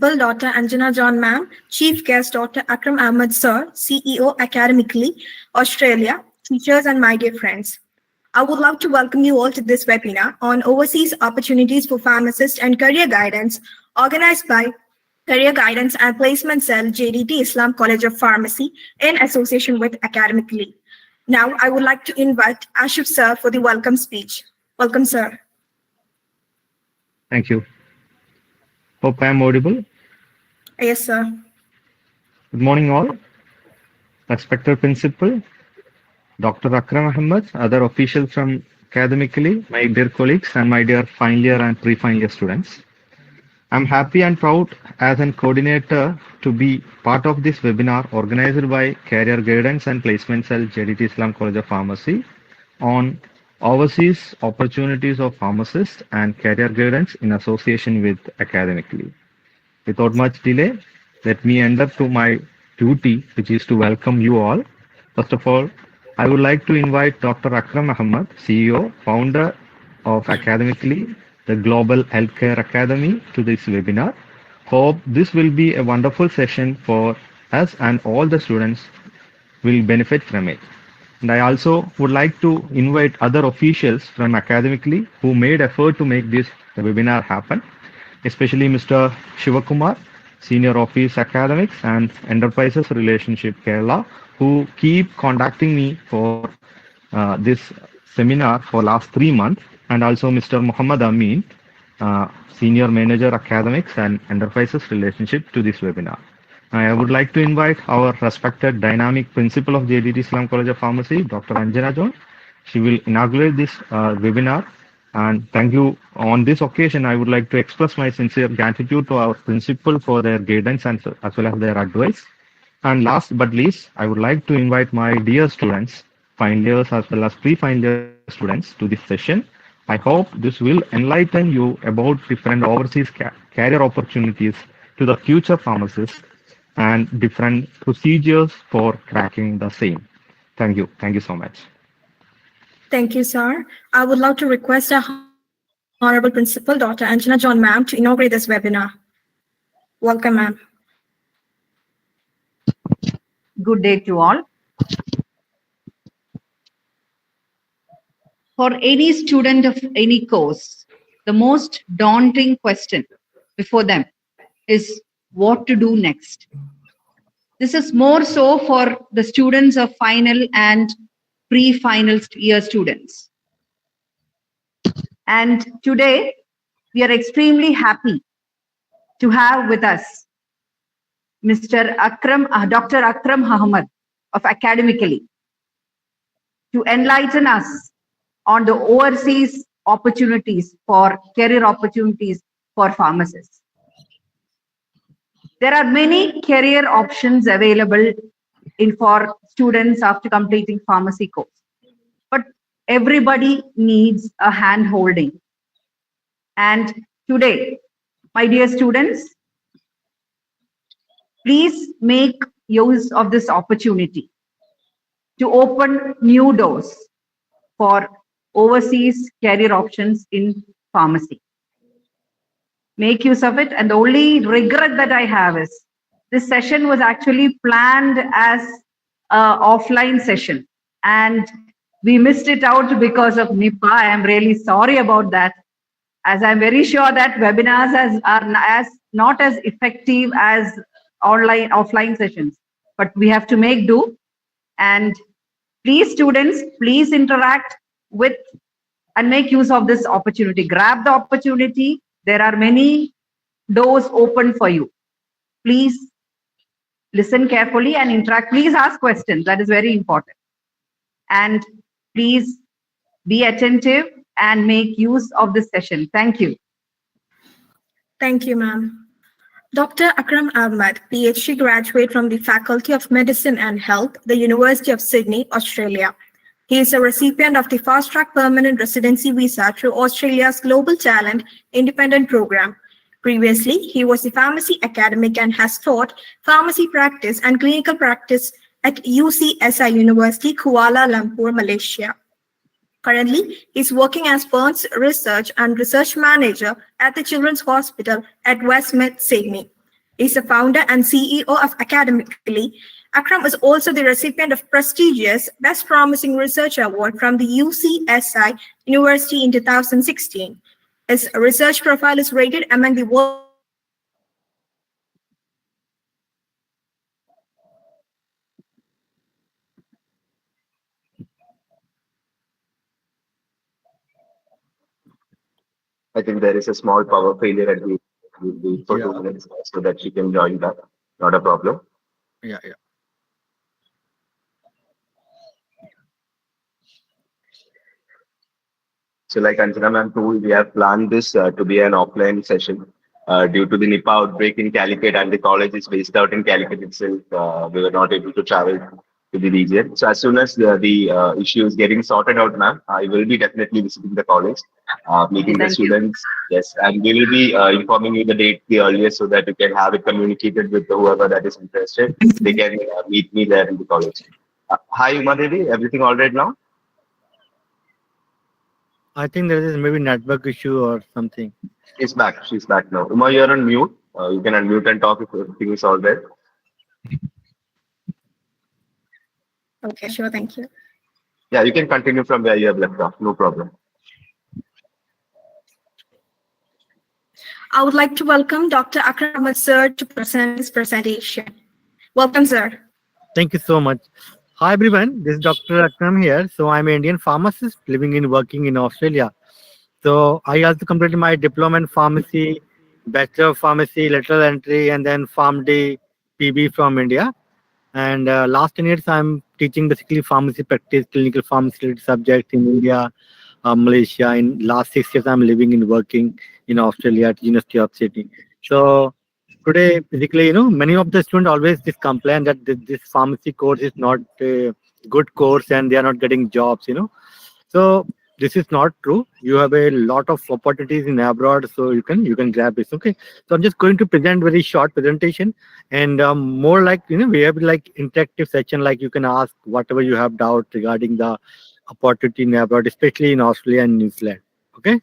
Principal Dr. Anjana John Ma'am, Chief Guest Dr. Akram Ahmad Sir, CEO Academically, Australia, teachers and my dear friends. I would love to welcome you all to this webinar on overseas opportunities for pharmacists and career guidance organized by Career Guidance and Placement Cell, JDT Islam College of Pharmacy in association with Academically. Now, I would like to invite Ashif Sir for the welcome speech. Welcome, sir. Thank you. Hope I am audible. Yes, sir. Good morning, all. Respected Principal, Dr. Akram Ahmad, other officials from Academically, my dear colleagues, and my dear final year and pre-final year students. I'm happy and proud as a coordinator to be part of this webinar organized by Career Guidance and Placement Cell, JDT Islam College of Pharmacy on overseas opportunities of pharmacists and career guidance in association with Academically. Without much delay, let me enter to my duty, which is to welcome you all. First of all, I would like to invite Dr. Akram Ahmad, CEO, founder of Academically, the Global Healthcare Academy, to this webinar. Hope this will be a wonderful session for us and all the students will benefit from it. And I also would like to invite other officials from Academically who made effort to make this webinar happen, especially Mr. Shivakumar, Senior Office Academics and Enterprises Relationship Kerala, who keep contacting me for this seminar for last 3 months, and also Mr. Muhammad Amin, Senior Manager Academics and Enterprises Relationship, to this webinar. I would like to invite our respected dynamic principal of JDT Islam College of Pharmacy, Dr. Anjana John. She will inaugurate this webinar. And thank you. On this occasion, I would like to express my sincere gratitude to our principal for their guidance and as well as their advice. And last but least, I would like to invite my dear students, final years as well as pre-final year students, to this session. I hope this will enlighten you about different overseas career opportunities to the future pharmacists and different procedures for cracking the same. Thank you. Thank you so much. Thank you, sir. I would love to request our Honorable Principal, Dr. Anjana John Ma'am, to inaugurate this webinar. Welcome, ma'am. Good day to all. For any student of any course, the most daunting question before them is what to do next. This is more so for the students of final and pre-final year students. And today, we are extremely happy to have with us Mr. Dr. Akram Ahmad of Academically to enlighten us on the overseas opportunities for career opportunities for pharmacists. There are many career options available for students after completing pharmacy course, but everybody needs a hand holding. And today, my dear students, please make use of this opportunity to open new doors for overseas career options in pharmacy. Make use of it. And the only regret that I have is this session was actually planned as an offline session and we missed it out because of Nipah. I am really sorry about that, as I'm very sure that webinars are not as effective as offline sessions, but we have to make do. And please, students, please interact with and make use of this opportunity. Grab the opportunity. There are many doors open for you. Please listen carefully and interact. Please ask questions. That is very important. And please be attentive and make use of this session. Thank you. Thank you, ma'am. Dr. Akram Ahmad, PhD graduate from the Faculty of Medicine and Health, the University of Sydney, Australia. He is a recipient of the Fast Track Permanent Residency Visa through Australia's Global Talent Independent Program. Previously, he was a pharmacy academic and has taught pharmacy practice and clinical practice at UCSI University, Kuala Lumpur, Malaysia. Currently, he is working as Burns Research and Research Manager at the Children's Hospital at Westmead, Sydney. He's the founder and CEO of Academically. Akram is also the recipient of prestigious Best Promising Researcher Award from the UCSI University in 2016. His research profile is rated among the world's I think there is a small power failure at the for Yeah, 2 minutes so that she can join back. Not a problem. yeah, yeah. So like Anjana ma'am told, we have planned this to be an offline session. Due to the Nipah outbreak in Calicut and the college is based out in Calicut itself, we were not able to travel to the region. So as soon as the issue is getting sorted out, ma'am, I will be definitely visiting the college, meeting the Thank you. students. Yes, and we will be informing you the date the earliest so that you can have it communicated with whoever that is interested. They can meet me there in the college. Hi, Uma Devi, everything all right now? I think there is maybe network issue or something. She's back. She's back now. Uma, you're on mute. You can unmute and talk if everything is all right. Okay, sure, thank you. Yeah, you can continue from where you have left off. No problem. I would like to welcome Dr. Akram Ahmad, sir, to present his presentation. Welcome, sir. Thank you so much. Hi everyone, this is Dr. Akram here. So I'm an Indian pharmacist living and working in Australia. So I also completed my diploma in pharmacy, bachelor of pharmacy, lateral entry, and then PharmD PB from India. And last 10 years, I'm teaching basically pharmacy practice, clinical pharmacy related subject in India, Malaysia. In last 6 years, I'm living and working in Australia at University of Sydney. So today, basically, many of the students always just complain that this pharmacy course is not a good course and they are not getting jobs. So this is not true. You have a lot of opportunities in abroad, so you can grab this. Okay. So I'm just going to present very short presentation, and more like we have like interactive section, like you can ask whatever you have doubt regarding the opportunity in abroad, especially in Australia and New Zealand. Okay.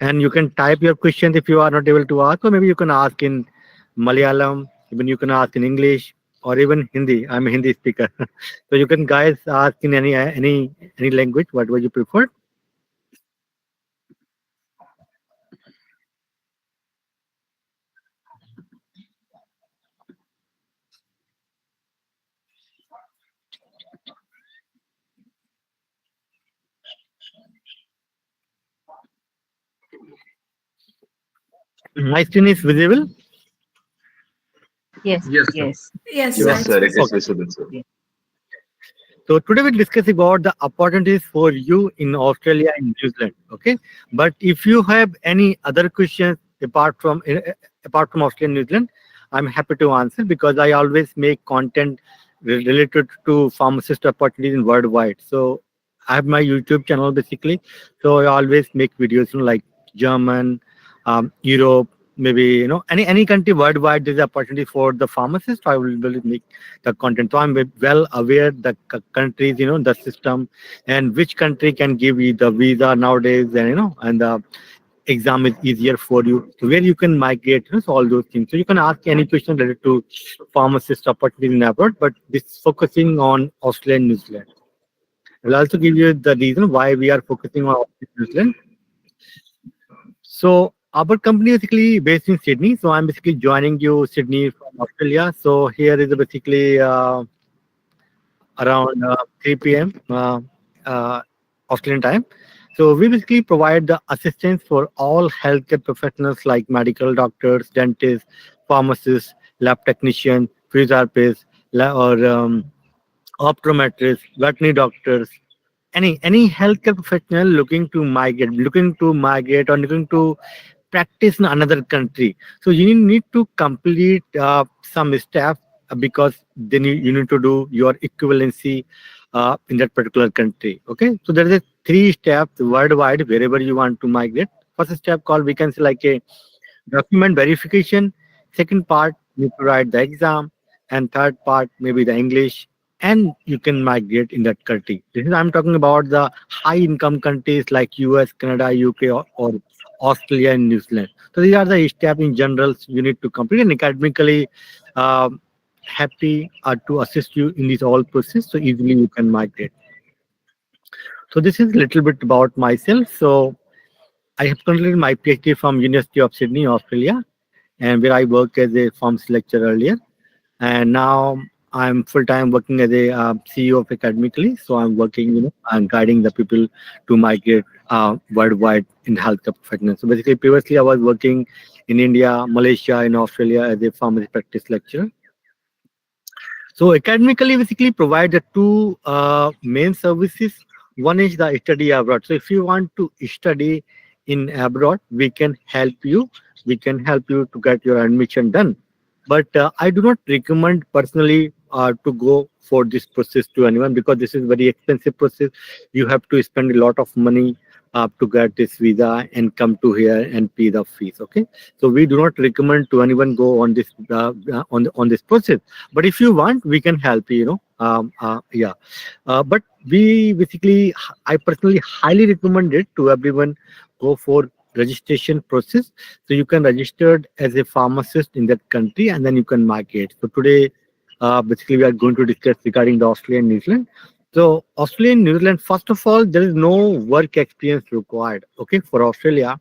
And you can type your questions if you are not able to ask, or maybe you can ask in Malayalam, even you can ask in English or even Hindi. I'm a Hindi speaker. So you can guys ask in any language, whatever you prefer. My screen is visible. Yes, Yes, sir. yes. Yes, Sure. sir. Yes, sir. It is Okay. visible, sir. So today we'll discuss about the opportunities for you in Australia and New Zealand. Okay, but if you have any other questions apart from Australia and New Zealand, I'm happy to answer because I always make content related to pharmacist opportunities in worldwide. So I have my YouTube channel basically. So I always make videos, like German, Europe, maybe any country worldwide. There's opportunity for the pharmacist. I will make the content. So I'm well aware the countries, the system, and which country can give you the visa nowadays, and the exam is easier for you. So where you can migrate, so all those things. So you can ask any question related to pharmacist opportunity in abroad, but this focusing on Australia and New Zealand. I'll also give you the reason why we are focusing on Australia and New Zealand. So our company is basically based in Sydney. So I'm basically joining you Sydney from Australia. So here is basically around 3 p.m. Australian time. So we basically provide the assistance for all healthcare professionals like medical doctors, dentists, pharmacists, lab technicians, physiotherapists, or optometrists, veterinary doctors, any healthcare professional looking to migrate or looking to practice in another country. So you need to complete some steps because then you need to do your equivalency in that particular country. Okay, so there is a 3 steps worldwide wherever you want to migrate. First step called, we can say, like a document verification. Second part, you need to write the exam, and third part maybe the English, and you can migrate in that country. This is, I'm talking about the high income countries like US, Canada, UK, or Australia and New Zealand. So these are the steps in general you need to complete, and academically happy to assist you in this all process so easily you can migrate. So this is a little bit about myself. So I have completed my PhD from University of Sydney, Australia, and where I worked as a pharmacy lecturer earlier. And now I'm full time working as a CEO of Academically. So I'm working, I'm guiding the people to migrate worldwide in healthcare professionals. So basically, previously I was working in India, Malaysia, and Australia as a pharmacy practice lecturer. So academically, basically provide the two main services. One is the study abroad. So if you want to study in abroad, we can help you. We can help you to get your admission done. But I do not recommend personally to go for this process to anyone because this is very expensive process. You have to spend a lot of money to get this visa and come to here and pay the fees. Okay, so we do not recommend to anyone go on this on this process. But if you want, we can help you. Yeah. But we basically, I personally highly recommend it to everyone. Go for registration process, so you can register as a pharmacist in that country and then you can market. So today basically we are going to discuss regarding the Australia and New Zealand. So Australia and New Zealand, first of all, there is no work experience required, okay, for Australia.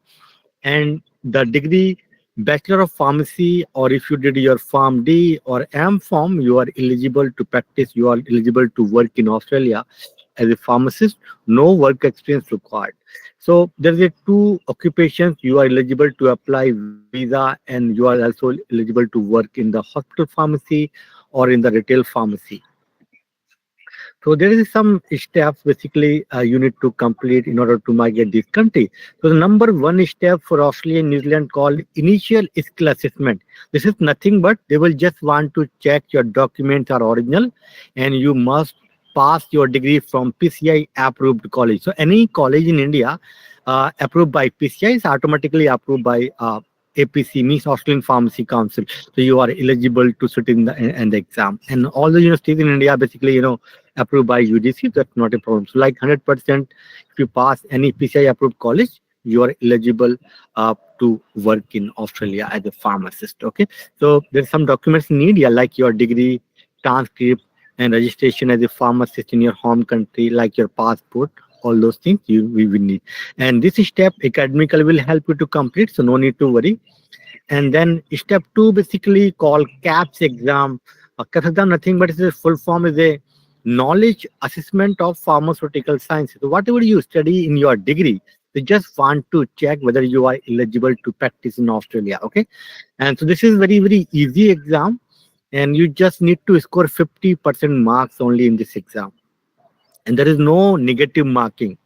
And the degree Bachelor of Pharmacy, or if you did your Pharm D or M Pharm, you are eligible to practice, you are eligible to work in Australia as a pharmacist. No work experience required. So there is a two occupations you are eligible to apply visa, and you are also eligible to work in the hospital pharmacy or in the retail pharmacy. So there is some steps basically you need to complete in order to migrate this country. So the number one step for Australia and New Zealand called initial skill assessment. This is nothing but they will just want to check your documents are original, and you must pass your degree from PCI approved college. So any college in India approved by PCI is automatically approved by APC, means Australian Pharmacy Council. So you are eligible to sit in the exam. And all the universities in India basically, approved by UGC. That's not a problem. So like 100%, if you pass any PCI approved college, you are eligible to work in Australia as a pharmacist. Okay. So there's some documents needed, like your degree, transcript, and registration as a pharmacist in your home country, like your passport. All those things we will need. And this step academically will help you to complete, so no need to worry. And then step 2 basically called KAPS exam. KAPS exam nothing but its full form is a knowledge assessment of pharmaceutical sciences. So whatever you study in your degree, they just want to check whether you are eligible to practice in Australia. Okay. And so this is very, very easy exam, and you just need to score 50% marks only in this exam. And there is no negative marking.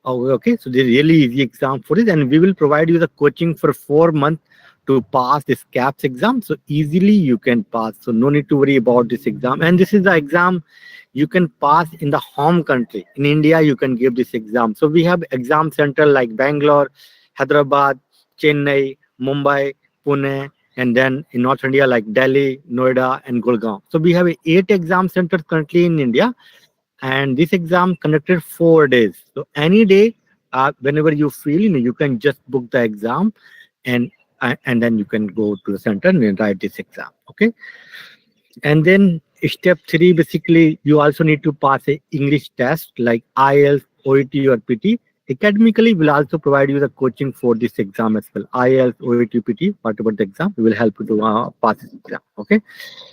Oh, okay, so this is really easy exam for it, and we will provide you the coaching for 4 months to pass this KAPS exam. So easily you can pass. So no need to worry about this exam. And this is the exam you can pass in the home country. In India, you can give this exam. So we have exam center like Bangalore, Hyderabad, Chennai, Mumbai, Pune, and then in North India like Delhi, Noida, and Gurgaon. So we have 8 exam centers currently in India. And this exam conducted 4 days. So any day, whenever you feel, you can just book the exam, and then you can go to the center and write this exam. Okay. And then step 3, basically, you also need to pass a English test like IELTS, OET, or PT. Academically, will also provide you the coaching for this exam as well. IELTS, OET, PT, whatever the exam, we will help you to pass this exam. Okay.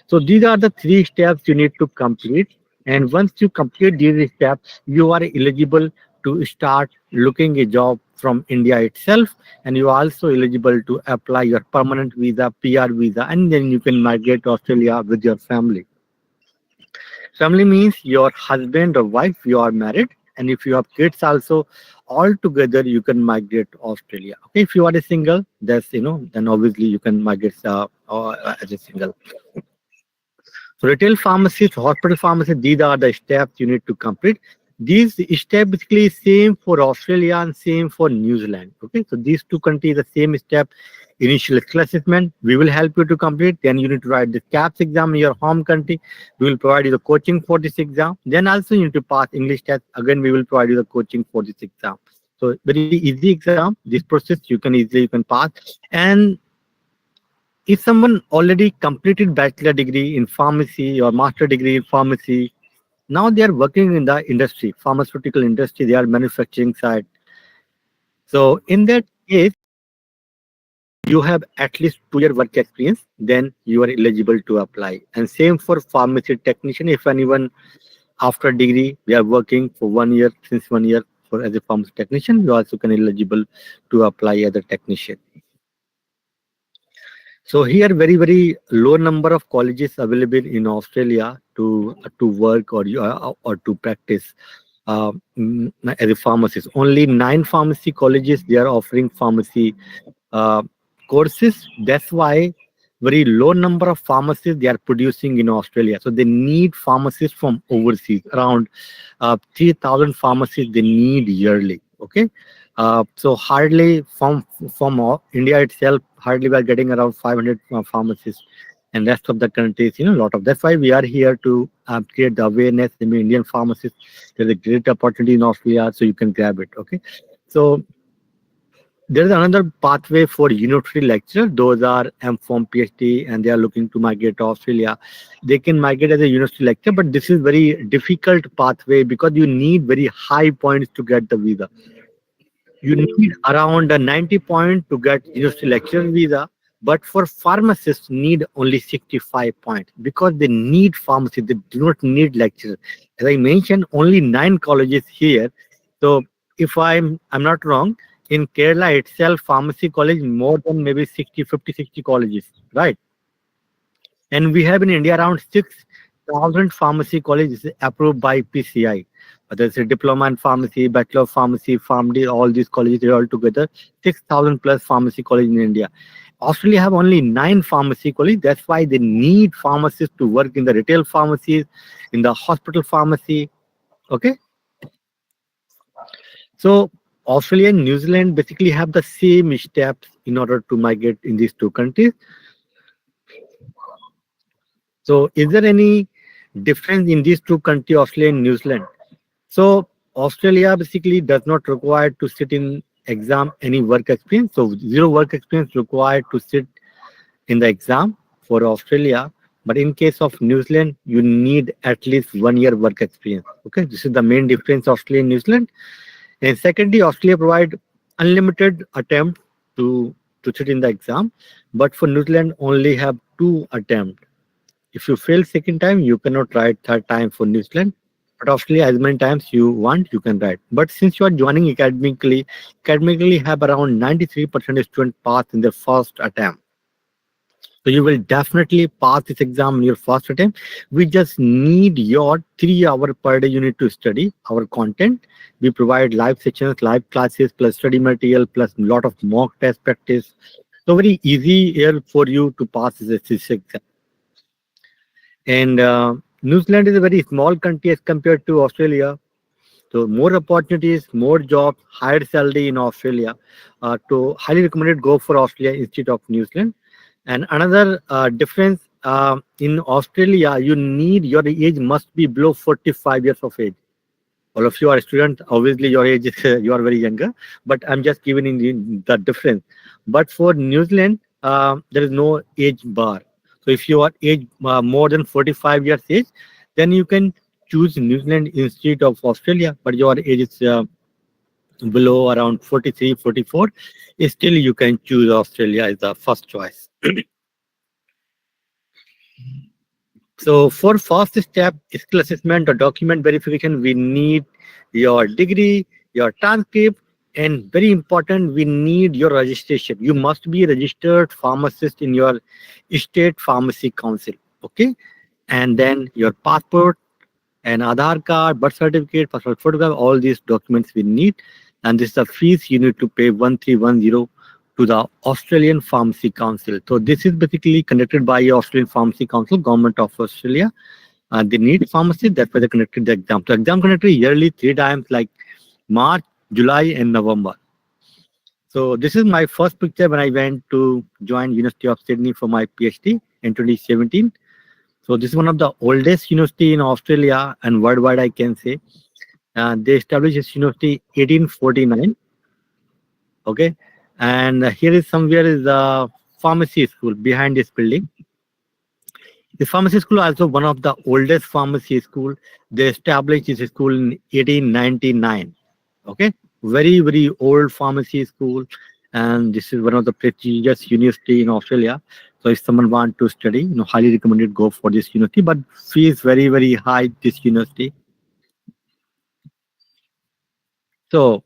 So these are the 3 steps you need to complete. And once you complete these steps, you are eligible to start looking a job from India itself. And you are also eligible to apply your permanent visa, PR visa, and then you can migrate to Australia with your family. Family means your husband or wife, you are married. And if you have kids also, all together you can migrate to Australia. Okay, if you are a single, that's, then obviously you can migrate as a single. So retail pharmacist, hospital pharmacist, these are the steps you need to complete. These steps basically same for Australia and same for New Zealand. Okay, so these 2 countries, the same step. Initial skill assessment, we will help you to complete. Then you need to write the KAPS exam in your home country. We will provide you the coaching for this exam. Then also you need to pass English test. Again, we will provide you the coaching for this exam. So very easy exam. This process you can pass. And if someone already completed bachelor degree in pharmacy or master degree in pharmacy, now they are working in the industry, pharmaceutical industry. They are manufacturing side. So in that case, you have at least 2 year work experience, then you are eligible to apply. And same for pharmacy technician. If anyone after degree, we are working for 1 year, since 1 year for as a pharmacy technician, you also can eligible to apply as a technician. So here very low number of colleges available in Australia to work or to practice as a pharmacist. Only 9 pharmacy colleges they are offering pharmacy uh, courses. That's why very low number of pharmacists they are producing in Australia. So they need pharmacists from overseas. Around 3,000 pharmacists they need yearly. Okay, so hardly from India itself, hardly we are getting around 500 pharmacists, and rest of the countries, a lot of. That's why we are here to create the awareness in Indian pharmacists. There's a great opportunity in Australia, so you can grab it. Okay, so there is another pathway for university lecturer. Those are M.Pharm, PhD, and they are looking to migrate to Australia. They can migrate as a university lecturer, but this is very difficult pathway because you need very high points to get the visa. You need around a 90 point to get university lecturer visa, but for pharmacists need only 65 points because they need pharmacy. They do not need lecturer. As I mentioned, only 9 colleges here. So if I'm not wrong, in Kerala itself, pharmacy college more than maybe 50, 60 colleges, right? And we have in India around 6,000 pharmacy colleges approved by PCI. There's a diploma in pharmacy, bachelor of pharmacy, pharmacy, all these colleges are all together. 6,000 plus pharmacy college in India. Australia have only 9 pharmacy colleges. That's why they need pharmacists to work in the retail pharmacies, in the hospital pharmacy. Okay. So Australia and New Zealand basically have the same steps in order to migrate in these 2 countries. So is there any difference in these 2 countries, Australia and New Zealand? So Australia basically does not require to sit in exam any work experience. So 0 work experience required to sit in the exam for Australia. But in case of New Zealand, you need at least 1 year work experience. Okay, this is the main difference Australia and New Zealand. And secondly, Australia provide unlimited attempt to sit in the exam, but for New Zealand only have 2 attempts. If you fail second time, you cannot write third time for New Zealand. But Australia, as many times you want, you can write. But since you are joining academically have around 93% student pass in their first attempt. So you will definitely pass this exam in your first attempt. We just need your 3 hours per day you need to study our content. We provide live sessions, live classes, plus study material, plus a lot of mock test practice. So very easy here for you to pass this exam. And New Zealand is a very small country as compared to Australia. So more opportunities, more jobs, higher salary in Australia. To highly recommended go for Australia instead of New Zealand. And another difference in Australia, you need your age must be below 45 years of age. All of you are students, obviously your age is you are very younger, but I'm just giving in the difference. But for New Zealand, there is no age bar. So if you are age more than 45 years age, then you can choose New Zealand instead of Australia. But your age is below around 43, 44, still you can choose Australia as the first choice. So for first step, skill assessment or document verification, we need your degree, your transcript, and very important, we need your registration. You must be a registered pharmacist in your state pharmacy council. Okay, and then your passport and Aadhaar card, birth certificate, passport photograph, all these documents we need. And this is the fees you need to pay 1310 to the Australian Pharmacy Council. So this is basically conducted by Australian Pharmacy Council, Government of Australia. They need pharmacists, that's why they conducted the exam. So exam conducted yearly 3 times, like March, July, and November. So this is my first picture when I went to join University of Sydney for my PhD in 2017. So this is one of the oldest university in Australia and worldwide, I can say. They established this university 1849. Okay, and here is somewhere is the pharmacy school behind this building. The pharmacy school also one of the oldest pharmacy school. They established this school in 1899. Okay, very old pharmacy school, and this is one of the prestigious university in Australia. So if someone want to study, highly recommended go for this university. But fee is very high this university. So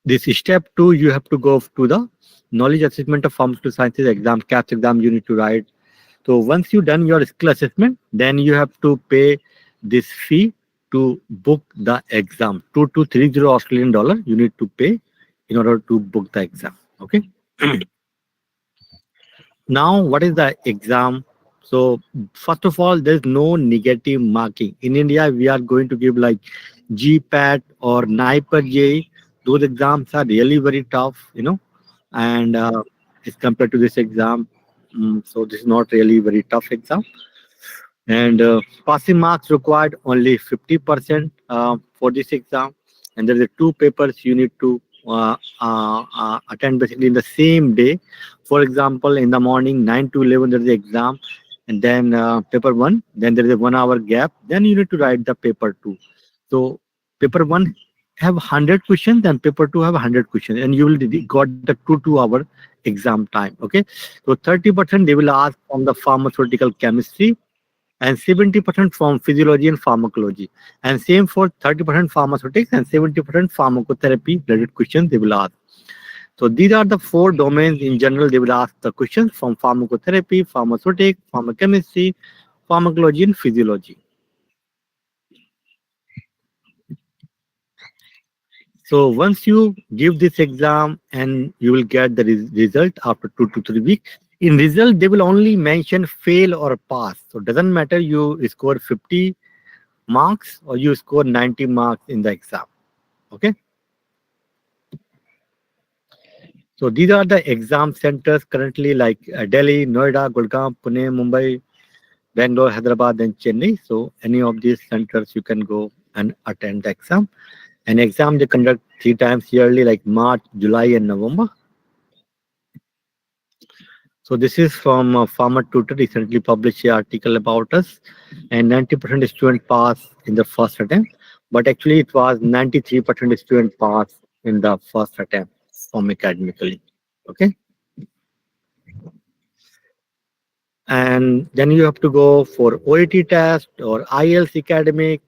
this step 2, you have to go to the knowledge assessment of pharmaceutical sciences exam, KAPS exam. You need to write. So once you done your skill assessment, then you have to pay this fee to book the exam. 2230 Australian dollar you need to pay in order to book the exam. Okay. Now, what is the exam? So first of all, there's no negative marking. In India, we are going to give like GPAT or NIPER J. Those exams are really very tough, and as compared to this exam. So this is not really very tough exam. And passing marks required only 50% for this exam. And there are two papers you need to attend basically in the same day. For example, in the morning 9 to 11 there is the exam, and then paper 1, then there is a 1 hour gap, then you need to write the paper 2. So paper 1 have 100 questions and paper 2 have 100 questions, and you will got the 2 hour exam time. Okay, so 30% they will ask from the pharmaceutical chemistry, and 70% from physiology and pharmacology, and same for 30% pharmaceutics and 70% pharmacotherapy related questions they will ask. So these are the 4 domains in general they will ask the questions from: pharmacotherapy, pharmaceutics, pharmacochemistry, pharmacology, and physiology. So once you give this exam, and you will get the result after 2 to 3 weeks. In result, they will only mention fail or pass. So it doesn't matter you score 50 marks or you score 90 marks in the exam. Okay. So these are the exam centers currently, like Delhi, Noida, Gurgaon, Pune, Mumbai, Bangalore, Hyderabad, and Chennai. So any of these centers you can go and attend the exam. An exam they conduct 3 times yearly, like March, July, and November. So this is from Pharma Tutor, recently published an article about us, and 90% student pass in the first attempt, but actually it was 93% student pass in the first attempt from Academically. Okay. And then you have to go for OET test or IELTS academic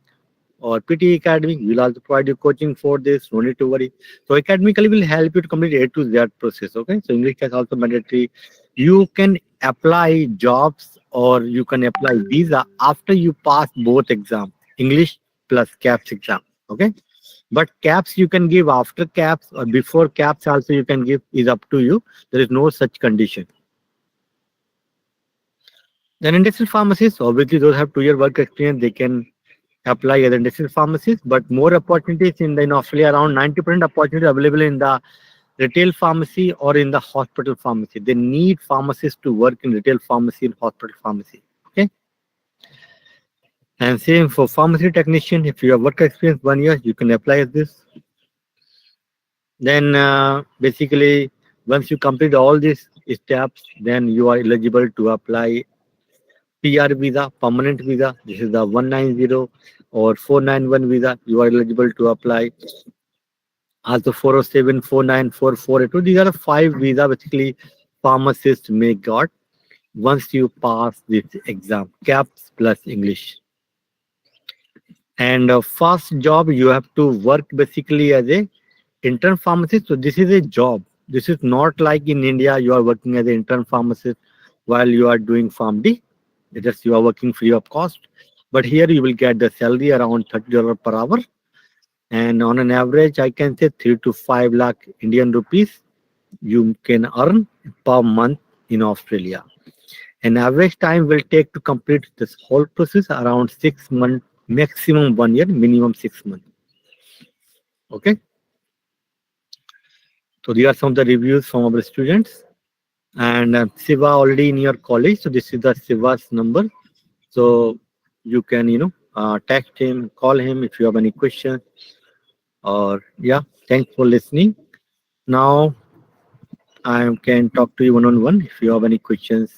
or PT academic. We'll also provide you coaching for this. No need to worry. So Academically will help you to complete A to Z process. Okay. So English is also mandatory. You can apply jobs or you can apply visa after you pass both exams, English plus KAPS exam. Okay. But KAPS you can give after KAPS or before KAPS also you can give, is up to you. There is no such condition. Then industrial pharmacists, obviously those have 2-year work experience, they can apply as industrial pharmacists, but more opportunities in Australia, around 90% opportunity available in the retail pharmacy or in the hospital pharmacy. They need pharmacists to work in retail pharmacy and hospital pharmacy. Okay. And same for pharmacy technician, if you have work experience 1 year, you can apply as this. Then basically, once you complete all these steps, then you are eligible to apply PR visa, permanent visa. This is the 190 or 491 visa. You are eligible to apply. Also 407, 49, 4482. These are 5 visa basically pharmacists may got once you pass this exam, KAPS plus English. And first job, you have to work basically as a intern pharmacist. So this is a job. This is not like in India, you are working as an intern pharmacist while you are doing PharmD. Just you are working free of cost. But here you will get the salary around $30 per hour. And on an average, I can say 3 to 5 lakh Indian rupees you can earn per month in Australia. An average time will take to complete this whole process around 6 months, maximum 1 year, minimum 6 months. Okay. So these are some of the reviews from our students. And Siva already in your college. So this is the Siva's number. So you can, text him, call him if you have any questions. Or yeah, thanks for listening. Now I can talk to you one-on-one if you have any questions.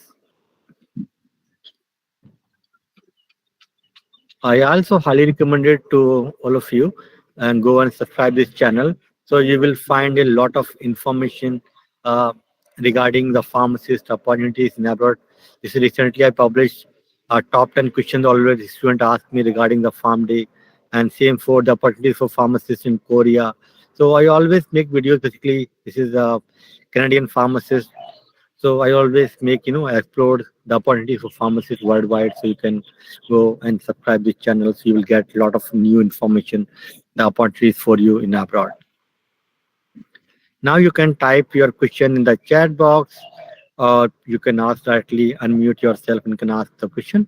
I also highly recommend it to all of you and go and subscribe this channel. So you will find a lot of information uh, regarding the pharmacist opportunities in abroad. This recently I published top 10 questions already student asked me regarding the farm day, and same for the opportunities for pharmacists in Korea. So I always make videos. Basically, this is a Canadian pharmacist. So I always make, explore the opportunities for pharmacists worldwide. So you can go and subscribe this channel. So you will get a lot of new information, the opportunities for you in abroad. Now you can type your question in the chat box, or you can ask directly, unmute yourself and can ask the question.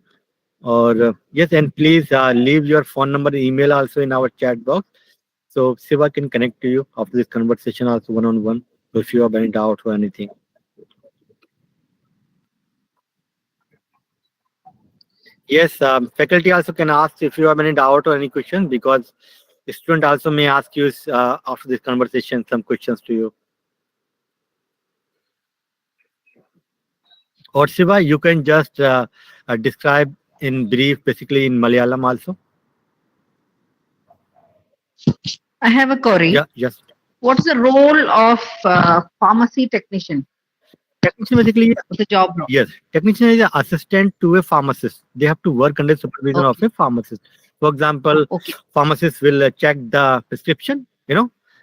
Or yes, and please leave your phone number and email also in our chat box. So Siva can connect to you after this conversation also one-on-one. So if you have any doubt or anything. Yes, faculty also can ask if you have any doubt or any question, because the student also may ask you after this conversation some questions to you. Or Shiva, you can just describe in brief, basically in Malayalam also. I have a query. Yeah, yes. What's the role of pharmacy technician? Technician basically, The job role. yes, technician is an assistant to a pharmacist. They have to work under supervision of Okay. a pharmacist. For example, Okay. pharmacist will check the prescription,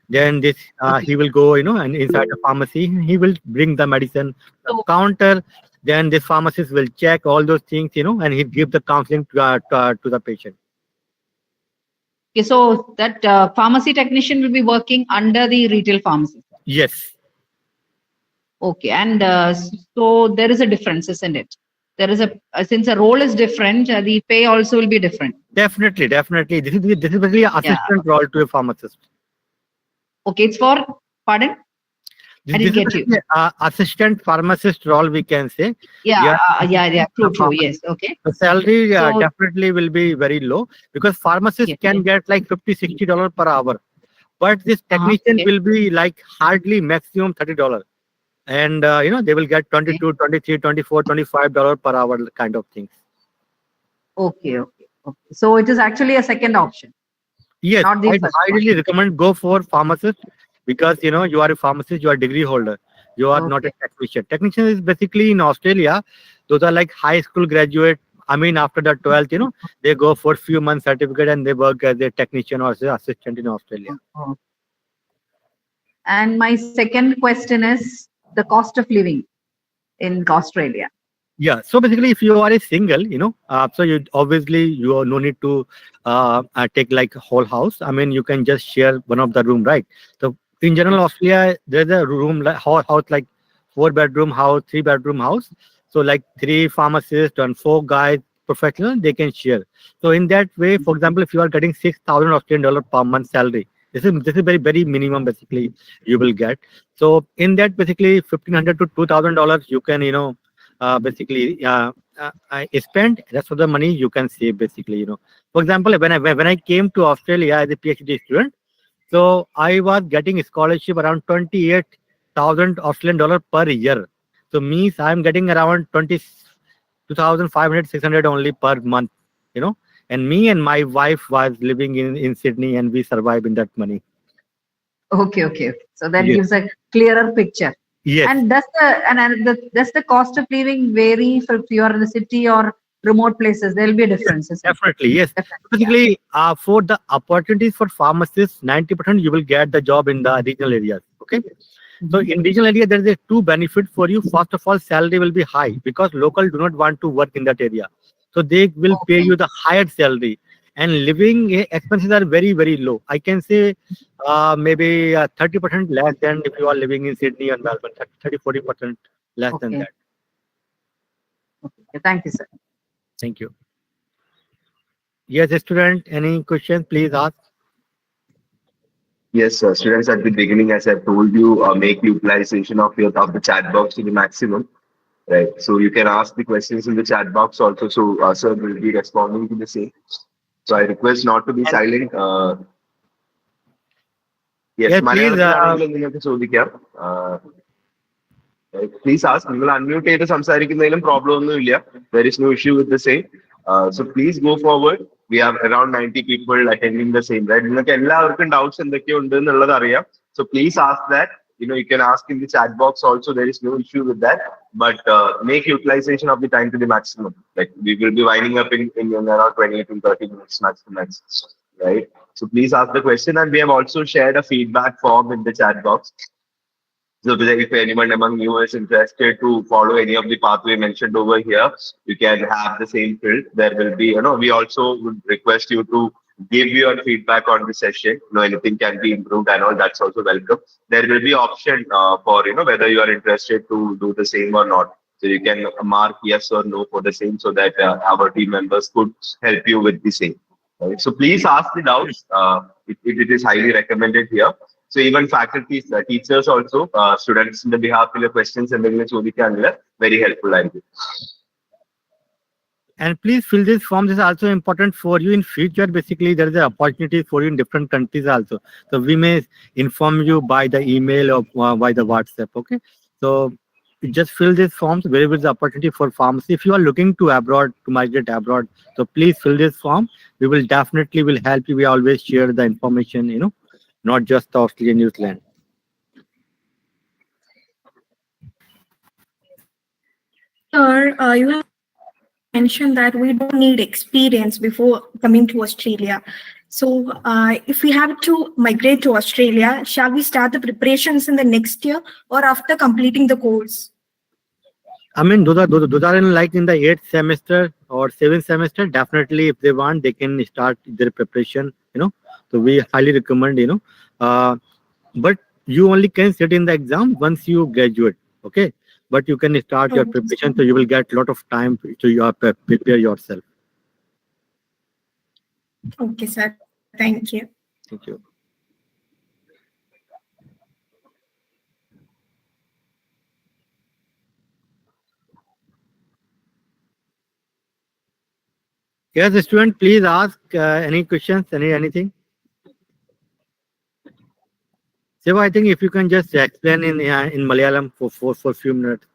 then this Okay. he will go, and inside the pharmacy, he will bring the medicine to the So- counter. Then this pharmacist will check all those things, and he give the counseling to the patient. Okay, so that pharmacy technician will be working under the retail pharmacy. Yes, Okay, and so there is a difference, isn't it? There is a since the role is different, the pay also will be different. definitely. This is basically an assistant role to a pharmacist. Okay, it's for pardon? I didn't This get is you. basically assistant pharmacist role, we can say. Yeah, Yeah. true. Yes, okay. The salary So- definitely will be very low, because pharmacists Yeah, can yeah. get like $50-$60 per hour, but this technician okay. will be like hardly maximum $30, and they will get 22, 23, 24, $25 per hour kind of things. Okay. So it is actually a second option. Yes, Not the I first highly recommend go for pharmacist, because you are a pharmacist, you are a degree holder, you are not a Okay. technician. Technician is basically in Australia, those are like high school graduate. I mean, after the 12th, they go for few months certificate and they work as a technician or as an assistant in Australia. Oh. And my second question is the cost of living in Australia. Yeah, so basically, if you are a single, so you obviously you are no need to take like a whole house. I mean, you can just share one of the room, right? So in general, Australia, there's a room like house like 4-bedroom house, 3-bedroom house. So like 3 pharmacists and 4 guys, professional, they can share. So in that way, for example, if you are getting 6,000 Australian dollar per month salary, this is very minimum basically you will get. So in that basically $1,500 to $2,000 you can basically I spend rest of the money you can save basically. For example, when I came to Australia as a PhD student, so I was getting a scholarship around 28,000 Australian dollar per year. So means I'm getting around 22,500 600 only per month. And me and my wife was living in Sydney, and we survive in that money. Okay. So that Yes. gives a clearer picture. Yes. And does the cost of living vary if you are in the city or remote places? There will be a difference. Isn't it? Definitely, yes. Definitely, Basically, for the opportunities for pharmacists, 90% you will get the job in the regional areas. Okay. So in regional area, there is a 2 benefit for you. First of all, salary will be high because local do not want to work in that area. So they will pay Okay. you the higher salary, and living expenses are very low. I can say maybe 30% less than if you are living in Sydney or Melbourne. 30-40% less than Okay. that. Okay. Thank you, sir. Thank you. Yes, student, any question, please ask. Yes, students, at the beginning, as I told you, make utilization of the chat box to the maximum. Right. So you can ask the questions in the chat box also. So sir will be responding to the same. So I request not to be silent. Yes, Yes, please. മലയാളത്തിലാണെങ്കിലും നിങ്ങൾക്ക് ചോദിക്കാം. Please ask. നിങ്ങൾ unmute ചെയ്ത് സംസാരിക്കുന്നതിലും problem ഒന്നുമില്ല. There is no issue with the same. So please go forward. We have around 90 people attending the same, right? നിങ്ങൾക്ക് എല്ലാവർക്കും doubts എന്തൊക്കെയുണ്ട് എന്നുള്ളത് അറിയാം. So please ask that. You can ask in the chat box also. There is no issue with that. But make utilization of the time to the maximum. Like we will be winding up in around 20 to 30 minutes max, right? So please ask the question. And we have also shared a feedback form in the chat box. So if anyone among you is interested to follow any of the pathway mentioned over here, you can have the same field. There will be, we also would request you to give your feedback on the session. Anything can be improved and all. That's also welcome. There will be option for, whether you are interested to do the same or not. So you can mark yes or no for the same so that our team members could help you with the same. Right? So please ask the doubts. It is highly recommended here. So even faculty, teachers also, students in the behalf of the questions and very helpful. And please fill this form. This is also important for you in future. Basically, there is an opportunity for you in different countries also. So we may inform you by the email or by the WhatsApp. Okay. So just fill these forms. Wherever is the opportunity for pharmacy. If you are looking to abroad, to migrate abroad, so please fill this form. We will definitely will help you. We always share the information, not just Australia, New Zealand. Sir, you have mentioned that we don't need experience before coming to Australia. So if we have to migrate to Australia, shall we start the preparations in the next year or after completing the course? I mean, those are in like in the 8th semester or 7th semester. Definitely, if they want, they can start their preparation. So we highly recommend. But you only can sit in the exam once you graduate. Okay, but you can start your preparation, so you will get a lot of time to prepare yourself. Okay, sir. Thank you. Thank you. Yes, student, please ask any questions, anything. So I think if you can just explain in Malayalam for a few minutes.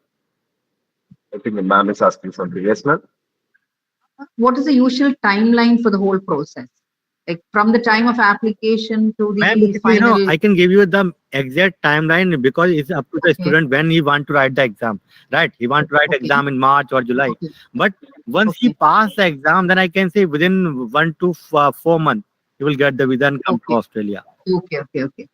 I think the ma'am is asking something. Yes, ma'am. What is the usual timeline for the whole process? Like from the time of application to the final. I can give you the exact timeline because it's up to the student when he want to write the exam. Right? He want to write exam in March or July. But once he pass the exam, then I can say within 1 to 4 months, he will get the visa and come to Australia. Okay.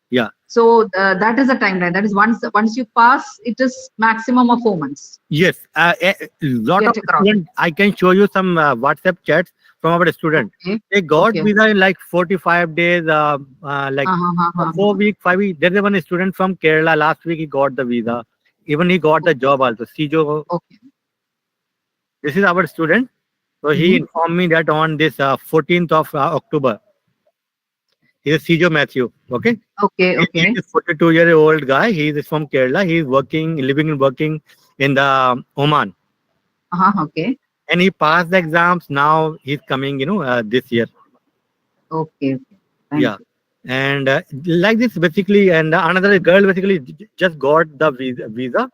Yeah. So that is the timeline. That is once you pass, it is maximum of 4 months. Yes. A lot of students, I can show you some WhatsApp chats from our student. They got visa in like 45 days, like 4 weeks, 5 weeks. There is one student from Kerala. Last week he got the visa. Even he got the job also. Sijo. This is our student. So he informed me that on this 14th of October. He is Sijo Matthew. Okay. Okay. He is a 42-year-old guy. He is from Kerala. He is living and working in the Oman. Okay. And he passed the exams. Now he's coming, this year. Okay. Thank you. And like this, basically, and another girl basically just got the visa.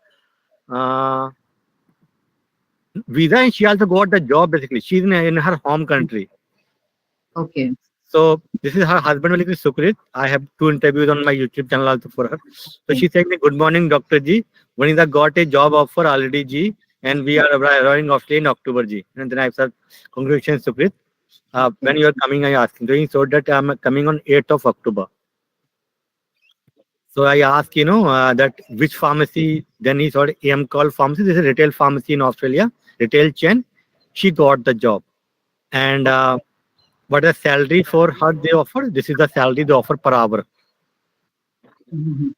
And she also got the job. Basically, she's in her home country. Okay. So this is her husband, Sukrit. I have 2 interviews on my YouTube channel also for her. So she said, "Good morning, Dr. G. Vanida got a job offer already, G, and we are arriving Australia in October, G." And then I said, "Congratulations, Sukrit. When you are coming, I asked him. So that I'm coming on 8th of October." So I asked, that which pharmacy. Then he said, AM called pharmacy. This is a retail pharmacy in Australia, retail chain. She got the job, and. What the salary for her they offer? This is the salary they offer per hour.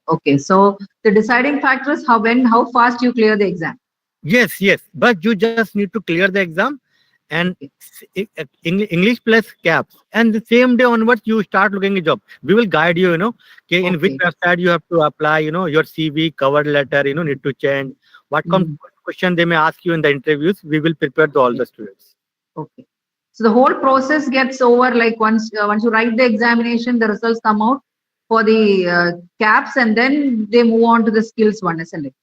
Okay, so the deciding factor is how fast you clear the exam. Yes, but you just need to clear the exam and English plus KAPS, and the same day onwards you start looking a job. We will guide you, in which website you have to apply, your CV, cover letter, need to change. What question they may ask you in the interviews, we will prepare to all the students. Okay. So the whole process gets over like once you write the examination, the results come out. for the KAPS, and then they move on to the skills one, isn't it?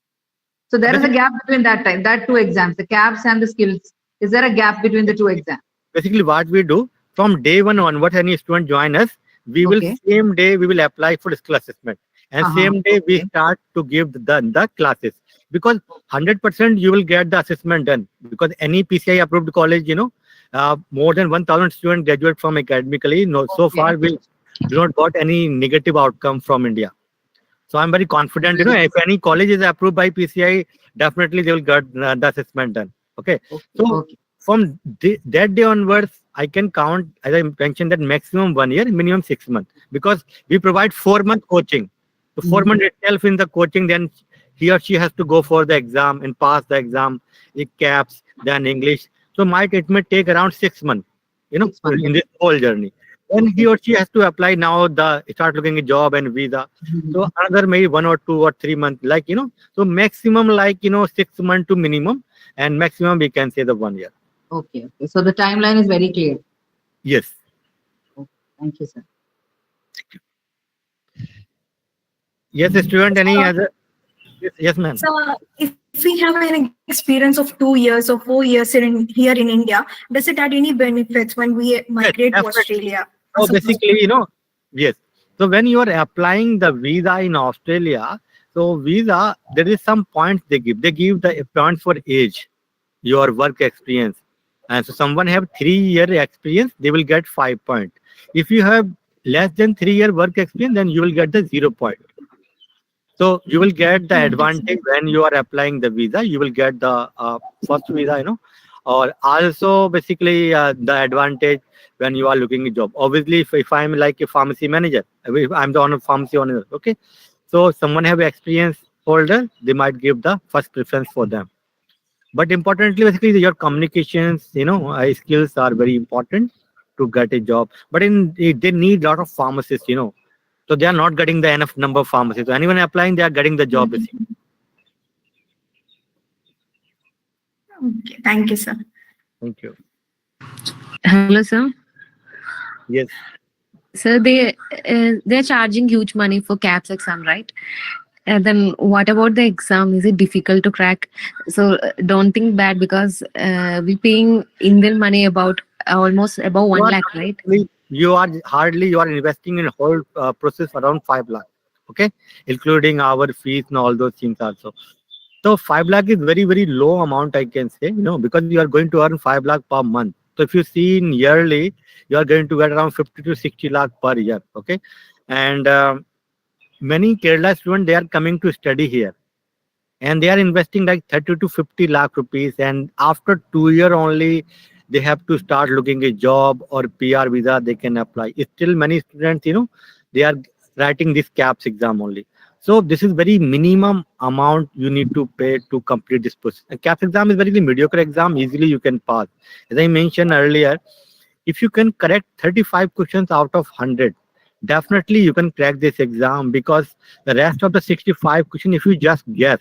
So there is a gap between that time, that two exams, the KAPS and the skills. Is there a gap between the two exams? Basically, what we do from day one onwards, any student join us, we will Okay. same day we will apply for skill assessment, and same day we Okay. start to give the classes, because 100% you will get the assessment done, because any PCI approved college, more than 1,000 students graduate from academically. No, so Okay. far we do not got any negative outcome from India. So I'm very confident, if any college is approved by PCI, definitely they will get the assessment done. Okay. So Okay. from that day onwards, I can count, as I mentioned, that maximum 1 year, minimum 6 months, because we provide 4 month coaching. So 4 months itself in the coaching, then he or she has to go for the exam and pass the exam, it CAPS, then English. So it may take around 6 months, 6 months. in this whole journey. Then he or she has to apply now, start looking a job and visa. So another maybe 1 or 2 or 3 months, so maximum 6 months to minimum, and maximum we can say the 1 year. Okay. Okay. So the timeline is very clear. Yes. Okay. Thank you, sir. Yes, student, any other? Yes, ma'am. So, if we have an experience of 2 years or 4 years here in India, does it add any benefits when we migrate to definitely. Australia? So basically, yes. So when you are applying the visa in Australia, so visa, there is some points they give. They give the points for age, your work experience. And so someone have 3 year experience, they will get 5 points. If you have less than 3 year work experience, then you will get the 0 point. So you will get the advantage when you are applying the visa. You will get the first visa, or also basically the advantage when you are looking a job. Obviously, if I'm like a pharmacy manager, if I'm the owner pharmacy owner, okay. So someone have experience holder, they might give the first preference for them. But importantly, basically your communications, skills are very important to get a job. But they need a lot of pharmacists, so they are not getting the enough number of pharmacists. So anyone applying, they are getting the job. Basically. Okay, thank you, sir. Thank you. Hello, sir. Yes. So they're charging huge money for CAPS exam, right? And then what about the exam? Is it difficult to crack? So don't think bad, because we paying Indian money about almost about 1 lakh, right? You are investing in whole process around 5 lakh, okay, including our fees and all those things also. So 5 lakh is very, very low amount, I can say, because you are going to earn 5 lakh per month. So if you see in yearly, you are going to get around 50 to 60 lakh per year, okay. And many Kerala students, they are coming to study here, and they are investing like 30 to 50 lakh rupees, and after 2 year only they have to start looking a job or PR visa they can apply. Still many students, they are writing this CAPS exam only. So this is very minimum amount you need to pay to complete this process. A CAPS exam is very mediocre exam, easily you can pass. As I mentioned earlier, if you can correct 35 questions out of 100, definitely you can crack this exam, because the rest of the 65 questions, if you just guess,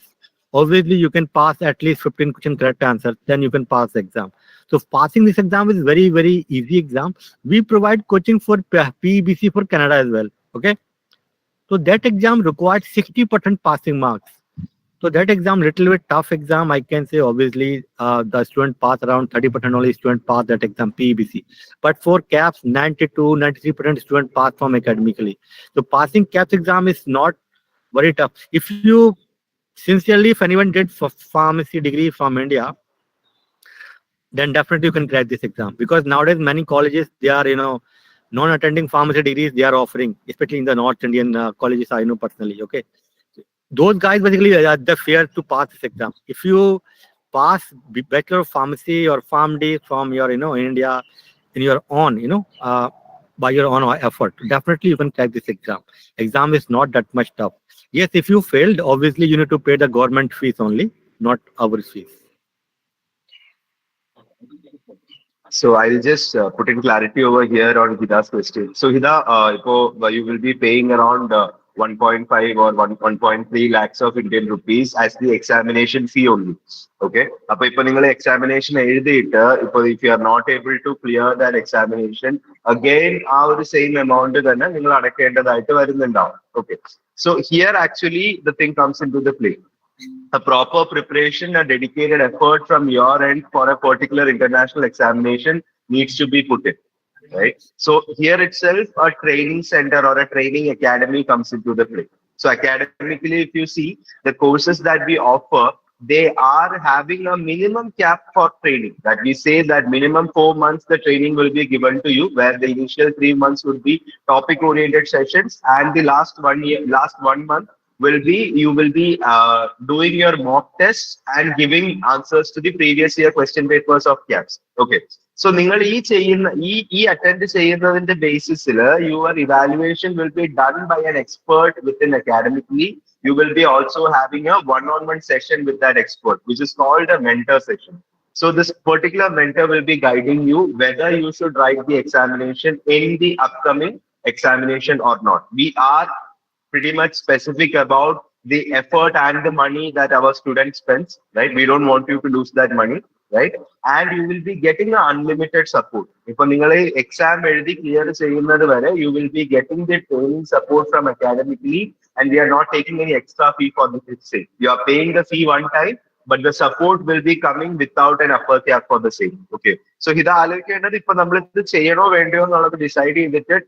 obviously you can pass at least 15 question correct answers, then you can pass the exam. So passing this exam is very, very easy exam. We provide coaching for PEBC for Canada as well, okay. So that exam required 60% passing marks. So that exam little bit tough exam, I can say. Obviously the student pass around 30% only student pass that exam, PEBC. But for CAPS, 92-93% student pass from academically. So passing CAPS exam is not very tough. If you sincerely, if anyone did pharmacy degree from India, then definitely you can crack this exam, because nowadays many colleges, they are non-attending pharmacy degrees they are offering, especially in the North Indian colleges I know personally, okay. Those guys basically they fear to pass this exam. If you pass Bachelor of Pharmacy or PharmD from your India in your own by your own effort, definitely you can crack this exam. Exam is not that much tough. Yes, if you failed, obviously you need to pay the government fees only, not our fees. So I'll just put in clarity over here on Hida's question. So Hida, you will be paying around 1.5 or 1.3 lakhs of Indian rupees as the examination fee only. Okay. Examination if you are not able to clear that examination, again, our same amount okay. So here actually the thing comes into the play. A proper preparation, a dedicated effort from your end for a particular international examination needs to be put in, right? So here itself, a training center or a training academy comes into the play. So academically, if you see the courses that we offer, they are having a minimum cap for training. That we say that minimum 4 months the training will be given to you, where the initial 3 months would be topic-oriented sessions, and the last 1 month will be you will be doing your mock tests and giving answers to the previous year question papers of KAPS. Okay. So നിങ്ങൾ ഈ attend ചെയ്യുന്നതിന്റെ ബേസിസിൽ your evaluation will be done by an expert within academically. You will be also having a one-on-one session with that expert, which is called a mentor session. So this particular mentor will be guiding you whether you should write the examination in the upcoming examination or not. We are pretty much specific about the effort and the money that our student spends, right? We don't want you to lose that money, right? And you will be getting an unlimited support. If you exam clear, you will be getting the training support from academically, and we are not taking any extra fee for the sake. You are paying the fee one time, but the support will be coming without an upper cap for the same. Okay. So if decide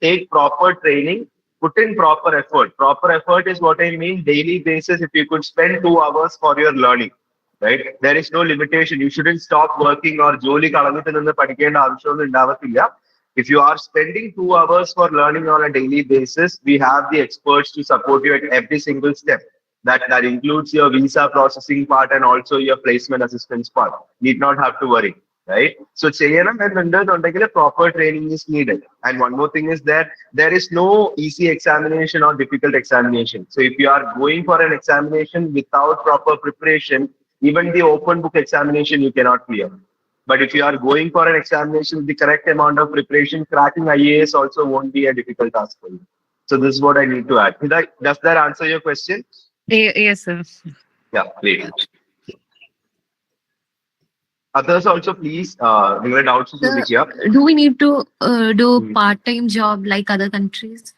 take proper training, put in proper effort. Proper effort is what I mean. Daily basis, if you could spend 2 hours for your learning, right? There is no limitation. You shouldn't stop working or jolly if you are spending 2 hours for learning on a daily basis, we have the experts to support you at every single step. That includes your visa processing part and also your placement assistance part. Need not have to worry. Right? So proper training is needed. And one more thing is that there is no easy examination or difficult examination. So if you are going for an examination without proper preparation, even the open book examination you cannot clear. But if you are going for an examination with the correct amount of preparation, cracking IAS also won't be a difficult task for you. So this is what I need to add. Does that answer your question? Yes, sir. Yeah, great. Others also, please, doubts Sir, do we need to do part-time job like other countries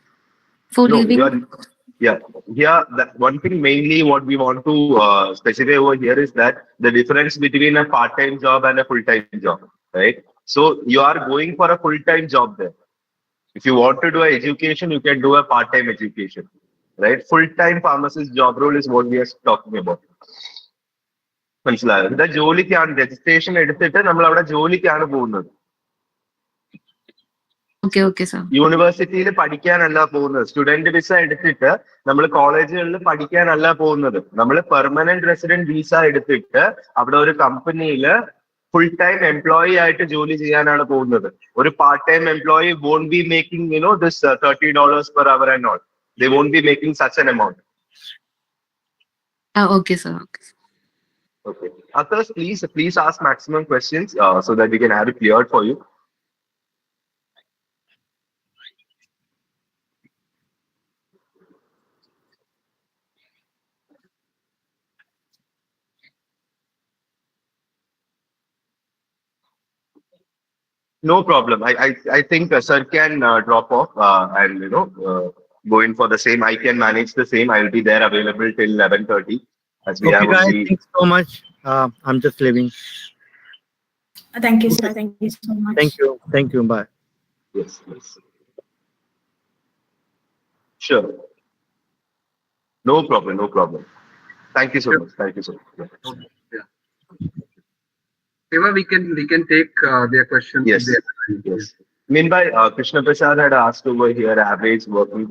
for living? Here, one thing mainly what we want to specify over here is that the difference between a part-time job and a full-time job, right? So you are going for a full-time job there. If you want to do an education, you can do a part-time education, right? Full-time pharmacist job role is what we are talking about. മനസ്സിലായോ? ജോലിക്കാണ് registration എടുത്തിട്ട് നമ്മൾ അവിടെ ജോലിക്കാണ് പോകുന്നത്. യൂണിവേഴ്സിറ്റിയിൽ പഠിക്കാനല്ല പോകുന്നത്. Student visa എടുത്തിട്ട് നമ്മൾ കോളേജുകളിൽ പഠിക്കാനല്ല പോകുന്നത്. നമ്മൾ പെർമനന്റ് റെസിഡന്റ് വിസ എടുത്തിട്ട് അവിടെ ഒരു കമ്പനിയിൽ ഫുൾ ടൈം എംപ്ലോയി ആയിട്ട് ജോലി ചെയ്യാനാണ് പോകുന്നത്. ഒരു part time employee won't be making this $30 per hour and all. They won't be making such an amount. Okay, sir. Okay. Others, please ask maximum questions so that we can have it cleared for you. No problem. I think sir can drop off and go in for the same. I can manage the same. I will be there available till 11:30. As we Okay, have guys, thanks so much. I'm just leaving. Thank you, sir. Thank you so much. Thank you. Bye. Yes. Sure. No problem. Thank you so much. Yeah. Eva, we can take their questions. Yes. Meanwhile, Krishna Prasad had asked over here average working time.